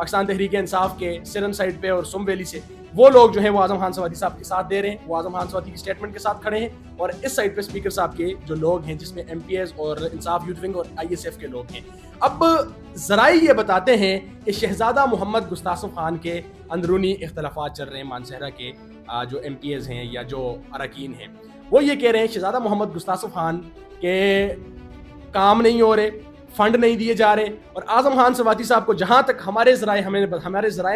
پاکستان تحریک انصاف کے سرن سائڈ پہ اور سم ویلی سے وہ لوگ جو ہیں وہ اعظم خان سوادی صاحب کے ساتھ دے رہے ہیں, وہ اعظم خان سوادی کی اسٹیٹمنٹ کے ساتھ کھڑے ہیں, اور اس سائڈ پہ اسپیکر صاحب کے جو لوگ ہیں جس میں ایم پی ایز اور انصاف یوتھ ونگ اور آئی ایس ایف کے لوگ ہیں. اب ذرائع یہ بتاتے ہیں کہ شہزادہ محمد گستاخ خان کے اندرونی اختلافات چل رہے ہیں مانسہرہ کے جو ایم پی ایز ہیں یا جو اراکین ہیں, وہ یہ کہہ رہے ہیں شہزادہ محمد گستاخ خان کے کام نہیں ہو رہے, فنڈ نہیں دیے جا رہے, اور اعظم خان سوادی صاحب کو جہاں تک ہمارے ذرائع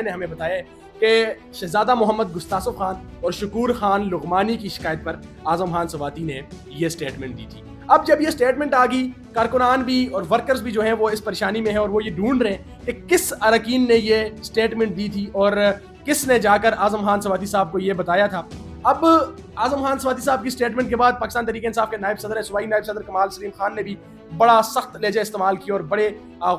نے ہمیں بتایا ہے کہ شہزادہ محمد گستاخ خان اور شکور خان لغمانی کی شکایت پر اعظم خان سوادی نے یہ سٹیٹمنٹ دی تھی. اب جب یہ سٹیٹمنٹ آ گئی, کارکنان بھی اور ورکرز بھی جو ہیں وہ اس پریشانی میں ہیں اور وہ یہ ڈھونڈ رہے ہیں کہ کس اراکین نے یہ سٹیٹمنٹ دی تھی اور کس نے جا کر اعظم خان سوادی صاحب کو یہ بتایا تھا. اب اعظم خان سوادی صاحب کی سٹیٹمنٹ کے بعد پاکستان تحریک انصاف کے نائب صدر صوبائی نائب صدر کمال سلیم خان نے بھی بڑا سخت لہجہ استعمال کیا اور بڑے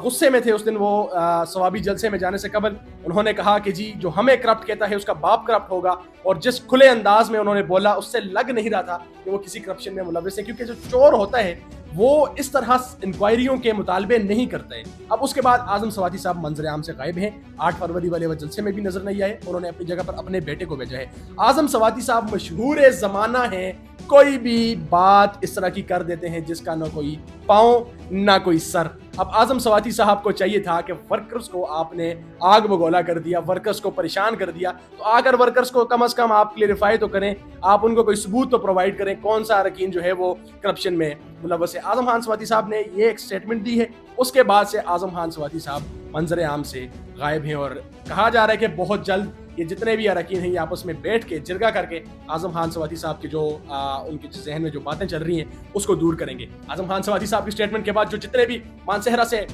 غصے میں تھے اس دن. وہ ثوابی جلسے میں جانے سے قبل انہوں نے کہا کہ جی جو ہمیں کرپٹ کہتا ہے اس کا باپ کرپٹ ہوگا, اور جس کھلے انداز میں انہوں نے بولا اس سے لگ نہیں رہا تھا کہ وہ کسی کرپشن میں ملوث ہے, کیونکہ جو چور ہوتا ہے وہ اس طرح انکوائریوں کے مطالبے نہیں کرتا ہے. اب اس کے بعد اعظم سوادی صاحب منظر عام سے غائب ہیں, 8 فروری والے جلسے میں بھی نظر نہیں آئے, انہوں نے اپنی جگہ پر اپنے بیٹے کو بھیجا ہے. اعظم سوادی صاحب مشہور زمانہ ہیں, کوئی بھی بات اس طرح کی کر دیتے ہیں جس کا نہ کوئی پاؤں نہ کوئی سر. اب اعظم سوادی صاحب کو چاہیے تھا کہ ورکرز کو آپ نے آگ بگولا کر دیا, ورکرز کو پریشان کر دیا, تو آ کر ورکرز کو کم از کم آپ کلیریفائی تو کریں, آپ ان کو کوئی ثبوت تو پرووائڈ کریں کون سا اراکین جو ہے وہ کرپشن میں ملوث ہے. اعظم خان سوادی صاحب نے یہ ایک سٹیٹمنٹ دی ہے, اس کے بعد سے اعظم خان سوادی صاحب منظر عام سے غائب ہیں, اور کہا جا رہا ہے کہ بہت جلد یہ جتنے بھی اراکین ہیں یہ آپس میں بیٹھ کے جرگہ کر کے اعظم خان سوادی صاحب کے جو ان کے ذہن میں جو باتیں چل رہی ہیں اس کو دور کریں گے. اعظم خان سوادی صاحب کی سٹیٹمنٹ کے بعد جو جتنے بھی مانسہرہ سے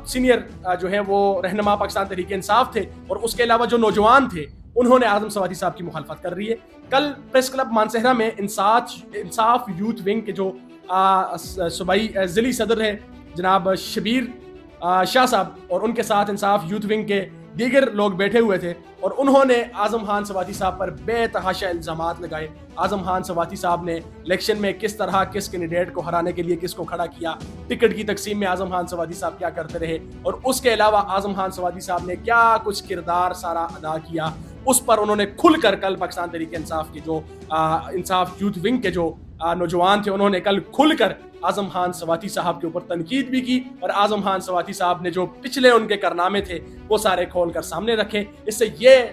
سینئر جو ہیں وہ رہنما پاکستان تحریک انصاف تھے اور اس کے علاوہ جو نوجوان تھے انہوں نے اعظم سوادی صاحب کی مخالفت کر رہی ہے. کل پریس کلب مانسہرہ میں انصاف یوتھ ونگ کے جو صوبائی ضلعی صدر ہیں جناب شبیر شاہ صاحب اور ان کے ساتھ انصاف یوتھ ونگ کے دیگر لوگ بیٹھے ہوئے تھے, اور انہوں نے اعظم خان سوادی صاحب پر بے تحاشا الزامات لگائے. اعظم خان سوادی صاحب نے الیکشن میں کس طرح کس کینڈیڈیٹ کو ہرانے کے لیے کس کو کھڑا کیا, ٹکٹ کی تقسیم میں اعظم خان سوادی صاحب کیا کرتے رہے, اور اس کے علاوہ اعظم خان سوادی صاحب نے کیا کچھ کردار سارا ادا کیا, اس پر انہوں نے کھل کر کل پاکستان تحریک انصاف کے جو انصاف یوتھ ونگ کے جو نوجوان تھے انہوں نے کل کھل کر اعظم خان سوادی صاحب کے اوپر تنقید بھی کی, اور اعظم خان سوادی صاحب نے جو پچھلے ان کے کارنامے تھے وہ سارے کھول کر سامنے رکھے. اس سے یہ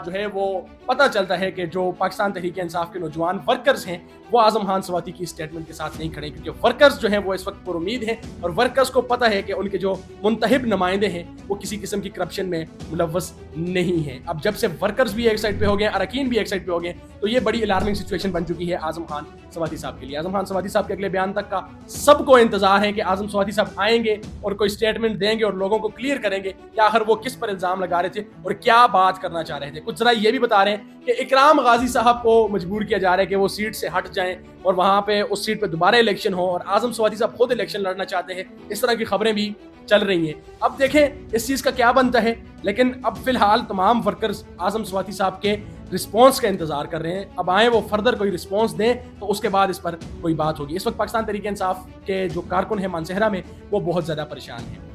جو ہے وہ پتہ چلتا ہے کہ جو پاکستان تحریک انصاف کے نوجوان ورکرز ہیں وہ اعظم خان سوادی کی اسٹیٹمنٹ کے ساتھ نہیں کھڑے, کیونکہ ورکرز جو ہیں وہ اس وقت پر امید ہیں, اور ورکرز کو پتہ ہے کہ ان کے جو منتخب نمائندے ہیں وہ کسی قسم کی کرپشن میں ملوث نہیں ہیں. اب جب سے ورکرز بھی ایک سائڈ پہ ہو گئے, اراکین بھی ایک سائڈ پہ ہو گئے, تو یہ بڑی الارمنگ سچویشن بن چکی ہے اعظم خان سوادی صاحب کے لیے. اعظم خان سوادی صاحب کے اگلے بیان تک کا سب کو انتظار ہے کہ اعظم سوادی صاحب آئیں گے اور کوئی اسٹیٹمنٹ دیں گے اور لوگوں کو کلیئر کریں گے کہ آخر وہ کس پر الزام لگا رہے تھے اور کیا بات کرنا چاہ رہے تھے. کچھ ذرا یہ بھی بتا رہے ہیں کہ اکرام غازی صاحب کو مجبور کیا جا رہا ہے کہ وہ سیٹ سے ہٹ جائیں اور وہاں پہ اس سیٹ پہ دوبارہ الیکشن ہو, اور اعظم سوادی صاحب خود الیکشن لڑنا چاہتے ہیں. اس طرح کی خبریں بھی چل رہی ہیں. اب دیکھیں اس چیز کا کیا بنتا ہے, لیکن اب فی الحال تمام ورکرز اعظم سوادی صاحب کے رسپانس کا انتظار کر رہے ہیں. اب آئیں وہ فردر کوئی رسپانس دیں تو اس کے بعد اس پر کوئی بات ہوگی. اس وقت پاکستان تحریک انصاف کے جو کارکن ہیں مانسہرہ میں وہ بہت زیادہ پریشان ہیں.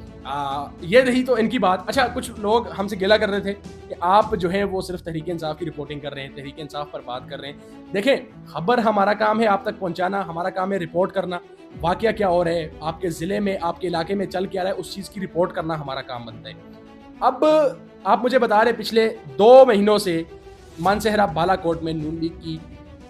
یہ رہی تو ان کی بات. اچھا, کچھ لوگ ہم سے گلہ کر رہے تھے کہ آپ جو ہیں وہ صرف تحریک انصاف کی رپورٹنگ کر رہے ہیں, تحریک انصاف پر بات کر رہے ہیں. دیکھیں, خبر ہمارا کام ہے آپ تک پہنچانا, ہمارا کام ہے رپورٹ کرنا. واقعہ کیا ہو رہا ہے آپ کے ضلع میں, آپ کے علاقے میں چل کیا رہا ہے, اس چیز کی رپورٹ کرنا ہمارا کام بنتا ہے. اب آپ مجھے بتا رہے پچھلے 2 مہینوں سے مانسہرہ بالا کوٹ میں نون لیگ کی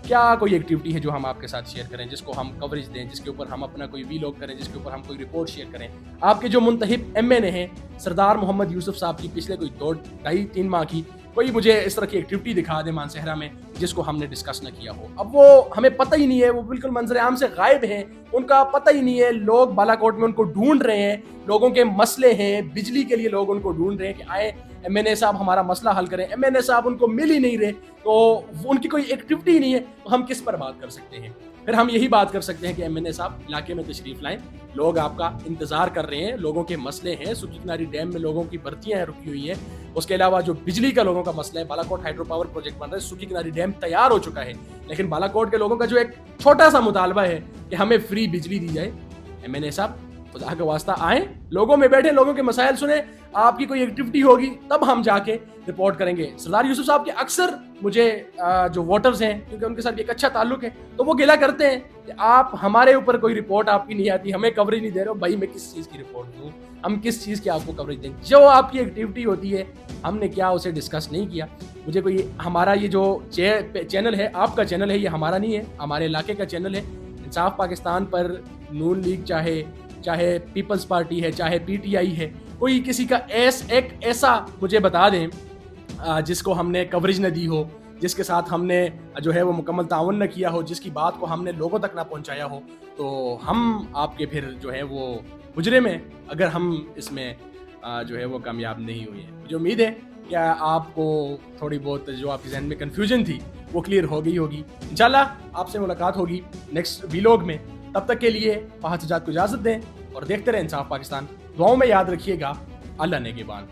کیا کوئی ایکٹیویٹی ہے جو ہم آپ کے ساتھ شیئر کریں, جس کو ہم کوریج دیں, جس کے اوپر ہم اپنا کوئی ویلاگ کریں, جس کے اوپر ہم کوئی رپورٹ شیئر کریں. آپ کے جو منتخب ایم این اے ہیں سردار محمد یوسف صاحب کی پچھلے کوئی 2-2.5-3 ماہ کی کوئی مجھے اس طرح کی ایکٹیویٹی دکھا دیں مانسہرہ میں جس کو ہم نے ڈسکس نہ کیا ہو. اب وہ ہمیں پتہ ہی نہیں ہے, وہ بالکل منظر عام سے غائب ہیں, ان کا پتہ ہی نہیں ہے. لوگ بالا کوٹ میں ان کو ڈھونڈ رہے ہیں, لوگوں کے مسئلے ہیں, بجلی کے لیے لوگ ان کو ڈھونڈ رہے ہیں کہ آئے ایم این اے صاحب ہمارا مسئلہ حل کریں. ایم این اے صاحب ان کو مل ہی نہیں رہے, تو ان کی کوئی ایکٹیویٹی ہی نہیں ہے, تو ہم کس پر بات کر سکتے ہیں؟ پھر ہم یہی بات کر سکتے ہیں کہ ایم این اے صاحب علاقے میں تشریف لائیں, لوگ آپ کا انتظار کر رہے ہیں, لوگوں کے مسئلے ہیں. سکی کناری ڈیم میں لوگوں کی بھرتیاں ہیں رکی ہوئی ہیں. اس کے علاوہ جو بجلی کا لوگوں کا مسئلہ ہے, بالا کوٹ ہائیڈرو پاور پروجیکٹ بن رہا ہے, سکی کناری ڈیم تیار ہو چکا ہے, لیکن بالا کوٹ کے لوگوں کا جو ایک چھوٹا سا مطالبہ ہے کہ ہمیں فری بجلی دی جائے. ایم این اے صاحب خدا کا واسطہ آئیں, لوگوں میں بیٹھے, لوگوں کے مسائل سنیں. آپ کی کوئی ایکٹیویٹی ہوگی تب ہم جا کے رپورٹ کریں گے. سردار یوسف صاحب کے اکثر مجھے جو ووٹرز ہیں کیونکہ ان کے ساتھ ایک اچھا تعلق ہے تو وہ گلا کرتے ہیں کہ آپ ہمارے اوپر کوئی رپورٹ آپ کی نہیں آتی, ہمیں کوریج نہیں دے رہے ہو. بھائی میں کس چیز کی رپورٹ دوں, ہم کس چیز کی آپ کو کوریج دیں؟ جو آپ کی ایکٹیویٹی ہوتی ہے ہم نے کیا اسے ڈسکس نہیں کیا. مجھے کوئی ہمارا یہ جو چینل ہے آپ کا چینل ہے یہ ہمارا نہیں ہے, ہمارے علاقے کا چینل ہے. انصاف پاکستان پر نون لیگ چاہے پیپلز پارٹی ہے چاہے پی ٹی آئی ہے, کوئی کسی کا ایسا مجھے بتا دیں جس کو ہم نے کوریج نہ دی ہو, جس کے ساتھ ہم نے جو ہے وہ مکمل تعاون نہ کیا ہو, جس کی بات کو ہم نے لوگوں تک نہ پہنچایا ہو, تو ہم آپ کے پھر جو ہے وہ حجرے میں اگر ہم اس میں جو ہے وہ کامیاب نہیں ہوئے ہیں. مجھے امید ہے کہ آپ کو تھوڑی بہت جو آپ کے ذہن میں کنفیوژن تھی وہ کلیئر ہو گئی ہوگی. انشاءاللہ آپ سے ملاقات ہوگی نیکسٹ ویلوگ میں. تب تک کے لیے فہد سجاد کو اجازت دیں اور دیکھتے رہیں انصاف پاکستان. دعاؤں میں یاد رکھیے گا. اللہ نگہبان.